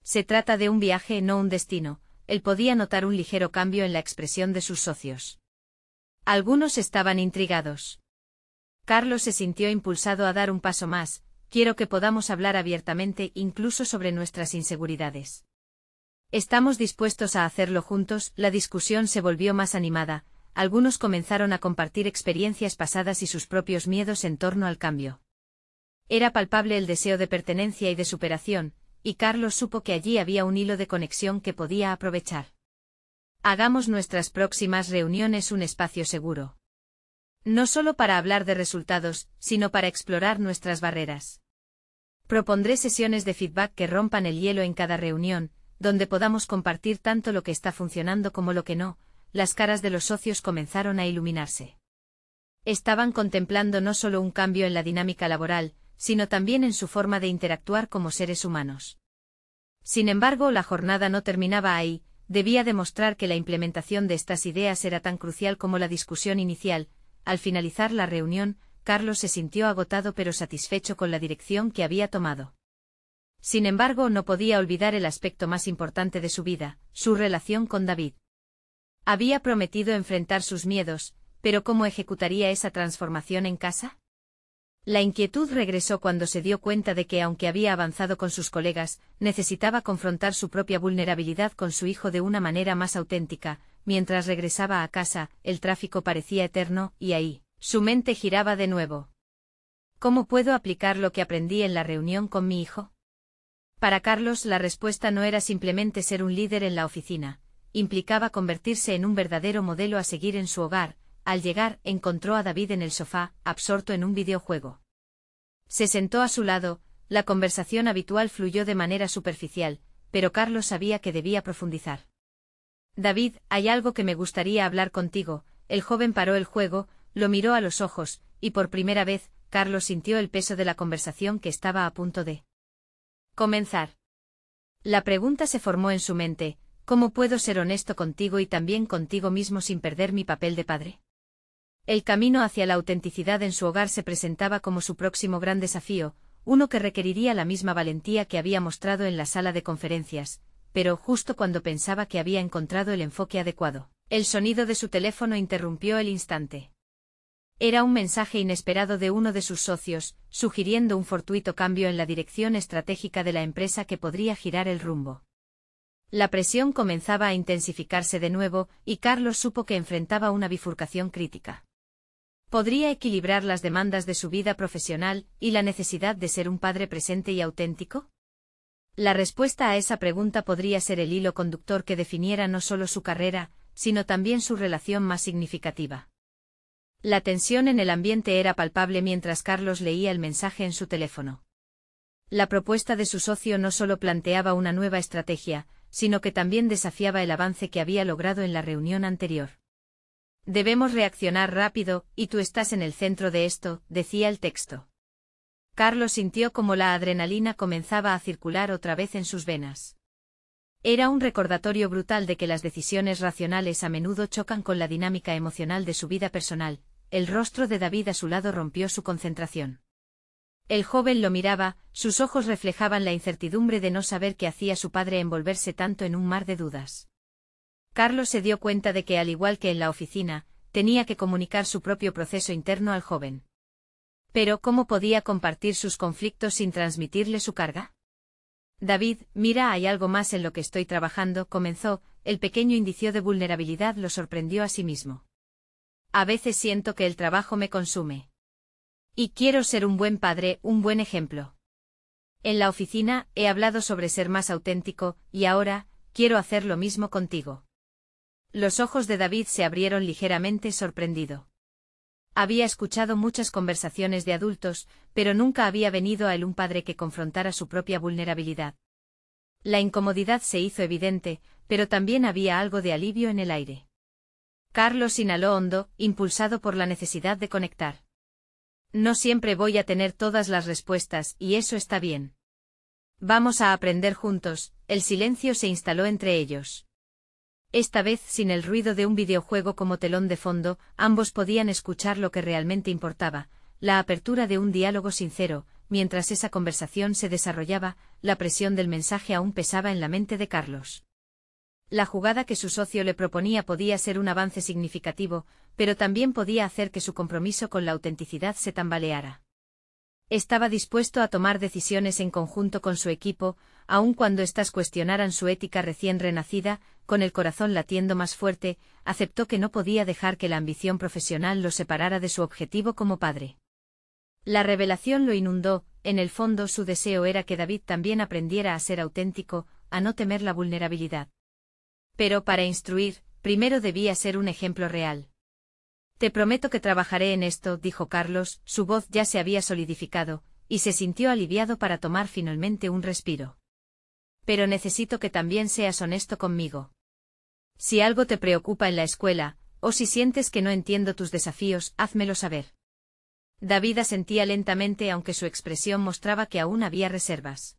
Se trata de un viaje, no un destino. Él podía notar un ligero cambio en la expresión de sus socios. Algunos estaban intrigados. Carlos se sintió impulsado a dar un paso más. Quiero que podamos hablar abiertamente, incluso sobre nuestras inseguridades. Estamos dispuestos a hacerlo juntos. La discusión se volvió más animada. Algunos comenzaron a compartir experiencias pasadas y sus propios miedos en torno al cambio. Era palpable el deseo de pertenencia y de superación, y Carlos supo que allí había un hilo de conexión que podía aprovechar. Hagamos nuestras próximas reuniones un espacio seguro. No solo para hablar de resultados, sino para explorar nuestras barreras. Propondré sesiones de feedback que rompan el hielo en cada reunión, donde podamos compartir tanto lo que está funcionando como lo que no. Las caras de los socios comenzaron a iluminarse. Estaban contemplando no solo un cambio en la dinámica laboral, sino también en su forma de interactuar como seres humanos. Sin embargo, la jornada no terminaba ahí. Debía demostrar que la implementación de estas ideas era tan crucial como la discusión inicial. Al finalizar la reunión, Carlos se sintió agotado pero satisfecho con la dirección que había tomado. Sin embargo, no podía olvidar el aspecto más importante de su vida, su relación con David. Había prometido enfrentar sus miedos, pero ¿cómo ejecutaría esa transformación en casa? La inquietud regresó cuando se dio cuenta de que, aunque había avanzado con sus colegas, necesitaba confrontar su propia vulnerabilidad con su hijo de una manera más auténtica. Mientras regresaba a casa, el tráfico parecía eterno, y ahí, su mente giraba de nuevo. ¿Cómo puedo aplicar lo que aprendí en la reunión con mi hijo? Para Carlos, la respuesta no era simplemente ser un líder en la oficina. Implicaba convertirse en un verdadero modelo a seguir en su hogar. Al llegar, encontró a David en el sofá, absorto en un videojuego. Se sentó a su lado. La conversación habitual fluyó de manera superficial, pero Carlos sabía que debía profundizar. David, hay algo que me gustaría hablar contigo. El joven paró el juego, lo miró a los ojos, y por primera vez, Carlos sintió el peso de la conversación que estaba a punto de comenzar. La pregunta se formó en su mente: ¿cómo puedo ser honesto contigo y también contigo mismo sin perder mi papel de padre? El camino hacia la autenticidad en su hogar se presentaba como su próximo gran desafío, uno que requeriría la misma valentía que había mostrado en la sala de conferencias, pero justo cuando pensaba que había encontrado el enfoque adecuado, el sonido de su teléfono interrumpió el instante. Era un mensaje inesperado de uno de sus socios, sugiriendo un fortuito cambio en la dirección estratégica de la empresa que podría girar el rumbo. La presión comenzaba a intensificarse de nuevo, y Carlos supo que enfrentaba una bifurcación crítica. ¿Podría equilibrar las demandas de su vida profesional y la necesidad de ser un padre presente y auténtico? La respuesta a esa pregunta podría ser el hilo conductor que definiera no solo su carrera, sino también su relación más significativa. La tensión en el ambiente era palpable mientras Carlos leía el mensaje en su teléfono. La propuesta de su socio no solo planteaba una nueva estrategia, sino que también desafiaba el avance que había logrado en la reunión anterior. Debemos reaccionar rápido, y tú estás en el centro de esto, decía el texto. Carlos sintió como la adrenalina comenzaba a circular otra vez en sus venas. Era un recordatorio brutal de que las decisiones racionales a menudo chocan con la dinámica emocional de su vida personal. El rostro de David a su lado rompió su concentración. El joven lo miraba, sus ojos reflejaban la incertidumbre de no saber qué hacía su padre envolverse tanto en un mar de dudas. Carlos se dio cuenta de que, al igual que en la oficina, tenía que comunicar su propio proceso interno al joven. Pero ¿cómo podía compartir sus conflictos sin transmitirle su carga? David, mira, hay algo más en lo que estoy trabajando, comenzó. El pequeño indicio de vulnerabilidad lo sorprendió a sí mismo. A veces siento que el trabajo me consume. Y quiero ser un buen padre, un buen ejemplo. En la oficina, he hablado sobre ser más auténtico, y ahora, quiero hacer lo mismo contigo. Los ojos de David se abrieron ligeramente, sorprendido. Había escuchado muchas conversaciones de adultos, pero nunca había venido a él un padre que confrontara su propia vulnerabilidad. La incomodidad se hizo evidente, pero también había algo de alivio en el aire. Carlos inhaló hondo, impulsado por la necesidad de conectar. No siempre voy a tener todas las respuestas, y eso está bien. Vamos a aprender juntos. El silencio se instaló entre ellos. Esta vez sin el ruido de un videojuego como telón de fondo, ambos podían escuchar lo que realmente importaba, la apertura de un diálogo sincero. Mientras esa conversación se desarrollaba, la presión del mensaje aún pesaba en la mente de Carlos. La jugada que su socio le proponía podía ser un avance significativo, pero también podía hacer que su compromiso con la autenticidad se tambaleara. Estaba dispuesto a tomar decisiones en conjunto con su equipo, aun cuando éstas cuestionaran su ética recién renacida. Con el corazón latiendo más fuerte, aceptó que no podía dejar que la ambición profesional lo separara de su objetivo como padre. La revelación lo inundó. En el fondo su deseo era que David también aprendiera a ser auténtico, a no temer la vulnerabilidad. Pero para instruir, primero debía ser un ejemplo real. Te prometo que trabajaré en esto, dijo Carlos. Su voz ya se había solidificado, y se sintió aliviado para tomar finalmente un respiro. Pero necesito que también seas honesto conmigo. Si algo te preocupa en la escuela, o si sientes que no entiendo tus desafíos, házmelo saber. David asentía lentamente, aunque su expresión mostraba que aún había reservas.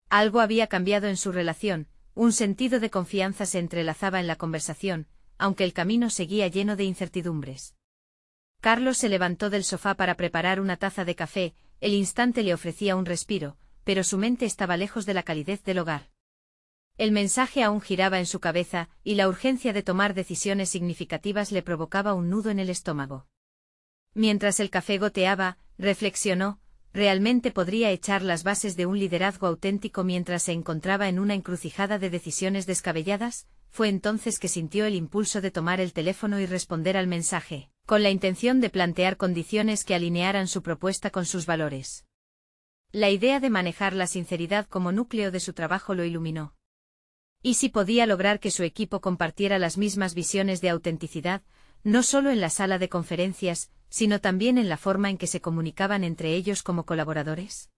Algo había cambiado en su relación, un sentido de confianza se entrelazaba en la conversación, aunque el camino seguía lleno de incertidumbres. Carlos se levantó del sofá para preparar una taza de café. El instante le ofrecía un respiro, pero su mente estaba lejos de la calidez del hogar. El mensaje aún giraba en su cabeza, y la urgencia de tomar decisiones significativas le provocaba un nudo en el estómago. Mientras el café goteaba, reflexionó, ¿realmente podría echar las bases de un liderazgo auténtico mientras se encontraba en una encrucijada de decisiones descabelladas? Fue entonces que sintió el impulso de tomar el teléfono y responder al mensaje, con la intención de plantear condiciones que alinearan su propuesta con sus valores. La idea de manejar la sinceridad como núcleo de su trabajo lo iluminó. ¿Y si podía lograr que su equipo compartiera las mismas visiones de autenticidad, no solo en la sala de conferencias, sino también en la forma en que se comunicaban entre ellos como colaboradores?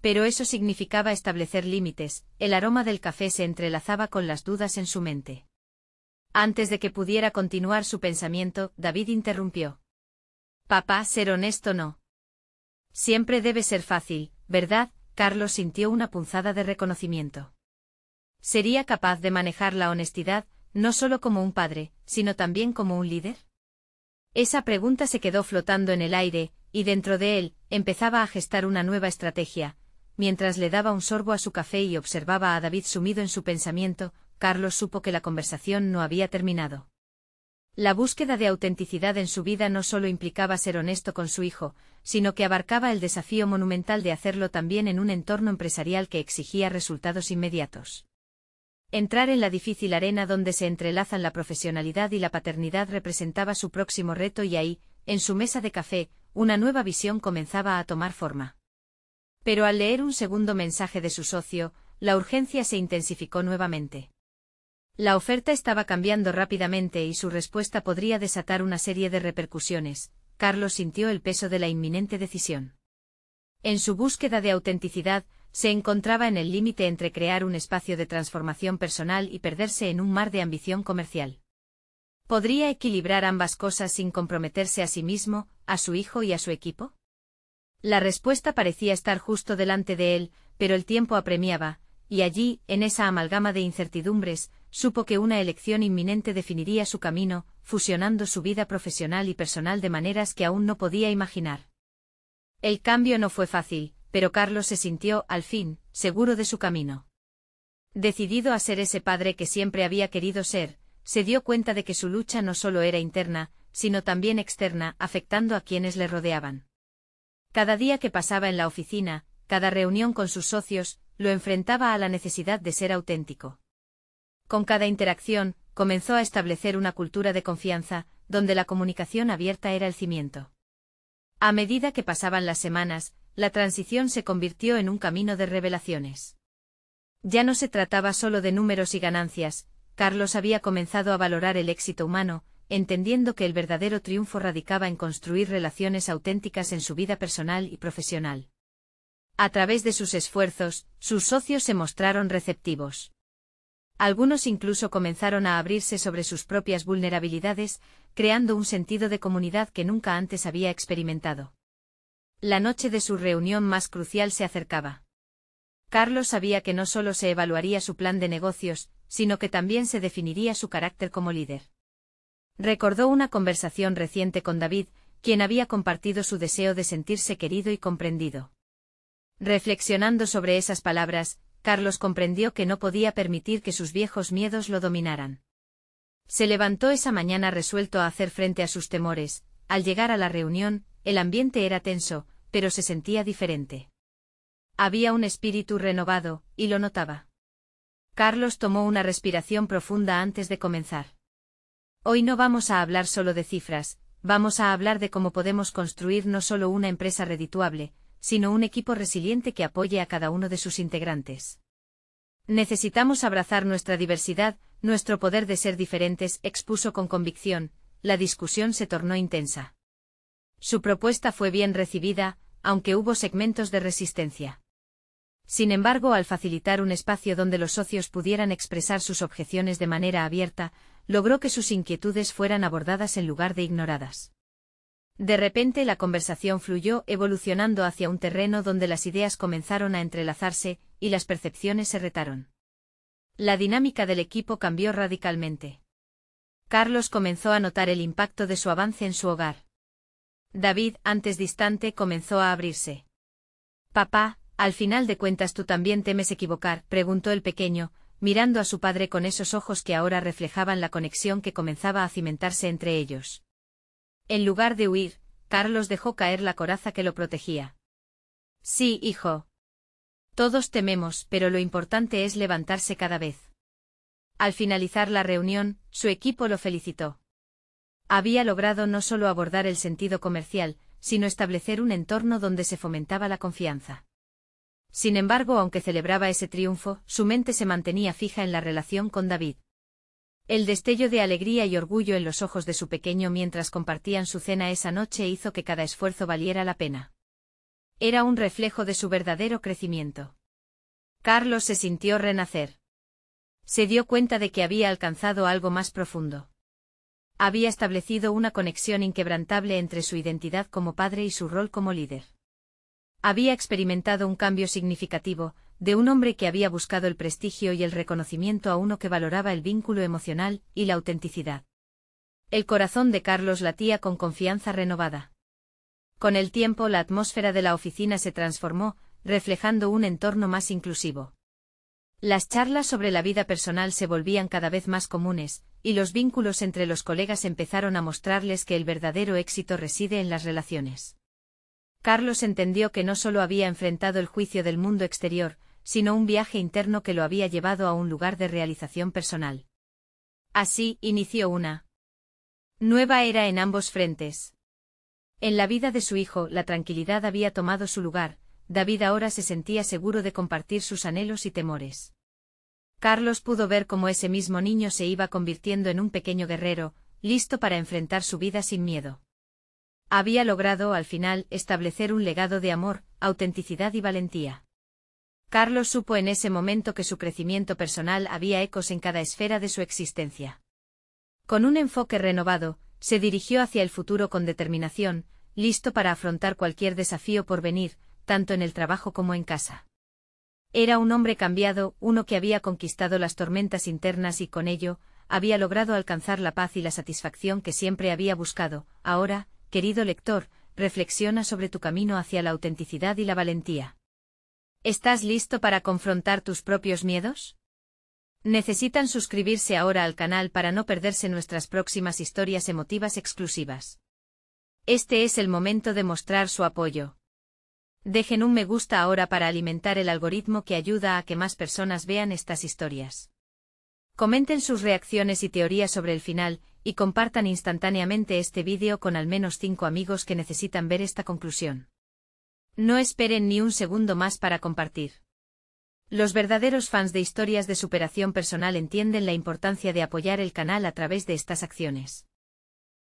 Pero eso significaba establecer límites. El aroma del café se entrelazaba con las dudas en su mente. Antes de que pudiera continuar su pensamiento, David interrumpió. Papá, ser honesto no. Siempre debe ser fácil, ¿verdad? Carlos sintió una punzada de reconocimiento. ¿Sería capaz de manejar la honestidad, no solo como un padre, sino también como un líder? Esa pregunta se quedó flotando en el aire, y dentro de él, empezaba a gestar una nueva estrategia. Mientras le daba un sorbo a su café y observaba a David sumido en su pensamiento, Carlos supo que la conversación no había terminado. La búsqueda de autenticidad en su vida no solo implicaba ser honesto con su hijo, sino que abarcaba el desafío monumental de hacerlo también en un entorno empresarial que exigía resultados inmediatos. Entrar en la difícil arena donde se entrelazan la profesionalidad y la paternidad representaba su próximo reto y ahí, en su mesa de café, una nueva visión comenzaba a tomar forma. Pero al leer un segundo mensaje de su socio, la urgencia se intensificó nuevamente. La oferta estaba cambiando rápidamente y su respuesta podría desatar una serie de repercusiones. Carlos sintió el peso de la inminente decisión. En su búsqueda de autenticidad, se encontraba en el límite entre crear un espacio de transformación personal y perderse en un mar de ambición comercial. ¿Podría equilibrar ambas cosas sin comprometerse a sí mismo, a su hijo y a su equipo? La respuesta parecía estar justo delante de él, pero el tiempo apremiaba, y allí, en esa amalgama de incertidumbres, supo que una elección inminente definiría su camino, fusionando su vida profesional y personal de maneras que aún no podía imaginar. El cambio no fue fácil, pero Carlos se sintió, al fin, seguro de su camino. Decidido a ser ese padre que siempre había querido ser, se dio cuenta de que su lucha no solo era interna, sino también externa, afectando a quienes le rodeaban. Cada día que pasaba en la oficina, cada reunión con sus socios, lo enfrentaba a la necesidad de ser auténtico. Con cada interacción, comenzó a establecer una cultura de confianza, donde la comunicación abierta era el cimiento. A medida que pasaban las semanas, la transición se convirtió en un camino de revelaciones. Ya no se trataba solo de números y ganancias. Carlos había comenzado a valorar el éxito humano, entendiendo que el verdadero triunfo radicaba en construir relaciones auténticas en su vida personal y profesional. A través de sus esfuerzos, sus socios se mostraron receptivos. Algunos incluso comenzaron a abrirse sobre sus propias vulnerabilidades, creando un sentido de comunidad que nunca antes había experimentado. La noche de su reunión más crucial se acercaba. Carlos sabía que no solo se evaluaría su plan de negocios, sino que también se definiría su carácter como líder. Recordó una conversación reciente con David, quien había compartido su deseo de sentirse querido y comprendido. Reflexionando sobre esas palabras, Carlos comprendió que no podía permitir que sus viejos miedos lo dominaran. Se levantó esa mañana resuelto a hacer frente a sus temores. Al llegar a la reunión, el ambiente era tenso, pero se sentía diferente. Había un espíritu renovado, y lo notaba. Carlos tomó una respiración profunda antes de comenzar. Hoy no vamos a hablar solo de cifras, vamos a hablar de cómo podemos construir no solo una empresa redituable, sino un equipo resiliente que apoye a cada uno de sus integrantes. Necesitamos abrazar nuestra diversidad, nuestro poder de ser diferentes, expuso con convicción. La discusión se tornó intensa. Su propuesta fue bien recibida, aunque hubo segmentos de resistencia. Sin embargo, al facilitar un espacio donde los socios pudieran expresar sus objeciones de manera abierta, logró que sus inquietudes fueran abordadas en lugar de ignoradas. De repente la conversación fluyó, evolucionando hacia un terreno donde las ideas comenzaron a entrelazarse, y las percepciones se retaron. La dinámica del equipo cambió radicalmente. Carlos comenzó a notar el impacto de su avance en su hogar. David, antes distante, comenzó a abrirse. «Papá, al final de cuentas tú también temes equivocar», preguntó el pequeño, mirando a su padre con esos ojos que ahora reflejaban la conexión que comenzaba a cimentarse entre ellos. En lugar de huir, Carlos dejó caer la coraza que lo protegía. «Sí, hijo. Todos tememos, pero lo importante es levantarse cada vez». Al finalizar la reunión, su equipo lo felicitó. Había logrado no solo abordar el sentido comercial, sino establecer un entorno donde se fomentaba la confianza. Sin embargo, aunque celebraba ese triunfo, su mente se mantenía fija en la relación con David. El destello de alegría y orgullo en los ojos de su pequeño mientras compartían su cena esa noche hizo que cada esfuerzo valiera la pena. Era un reflejo de su verdadero crecimiento. Carlos se sintió renacer. Se dio cuenta de que había alcanzado algo más profundo. Había establecido una conexión inquebrantable entre su identidad como padre y su rol como líder. Había experimentado un cambio significativo, de un hombre que había buscado el prestigio y el reconocimiento a uno que valoraba el vínculo emocional y la autenticidad. El corazón de Carlos latía con confianza renovada. Con el tiempo la atmósfera de la oficina se transformó, reflejando un entorno más inclusivo. Las charlas sobre la vida personal se volvían cada vez más comunes, y los vínculos entre los colegas empezaron a mostrarles que el verdadero éxito reside en las relaciones. Carlos entendió que no solo había enfrentado el juicio del mundo exterior, sino un viaje interno que lo había llevado a un lugar de realización personal. Así, inició una nueva era en ambos frentes. En la vida de su hijo, la tranquilidad había tomado su lugar. David ahora se sentía seguro de compartir sus anhelos y temores. Carlos pudo ver cómo ese mismo niño se iba convirtiendo en un pequeño guerrero, listo para enfrentar su vida sin miedo. Había logrado, al final, establecer un legado de amor, autenticidad y valentía. Carlos supo en ese momento que su crecimiento personal había ecos en cada esfera de su existencia. Con un enfoque renovado, se dirigió hacia el futuro con determinación, listo para afrontar cualquier desafío por venir, tanto en el trabajo como en casa. Era un hombre cambiado, uno que había conquistado las tormentas internas y con ello, había logrado alcanzar la paz y la satisfacción que siempre había buscado. Ahora, querido lector, reflexiona sobre tu camino hacia la autenticidad y la valentía. ¿Estás listo para confrontar tus propios miedos? Necesitan suscribirse ahora al canal para no perderse nuestras próximas historias emotivas exclusivas. Este es el momento de mostrar su apoyo. Dejen un me gusta ahora para alimentar el algoritmo que ayuda a que más personas vean estas historias. Comenten sus reacciones y teorías sobre el final, y compartan instantáneamente este vídeo con al menos 5 amigos que necesitan ver esta conclusión. No esperen ni un segundo más para compartir. Los verdaderos fans de historias de superación personal entienden la importancia de apoyar el canal a través de estas acciones.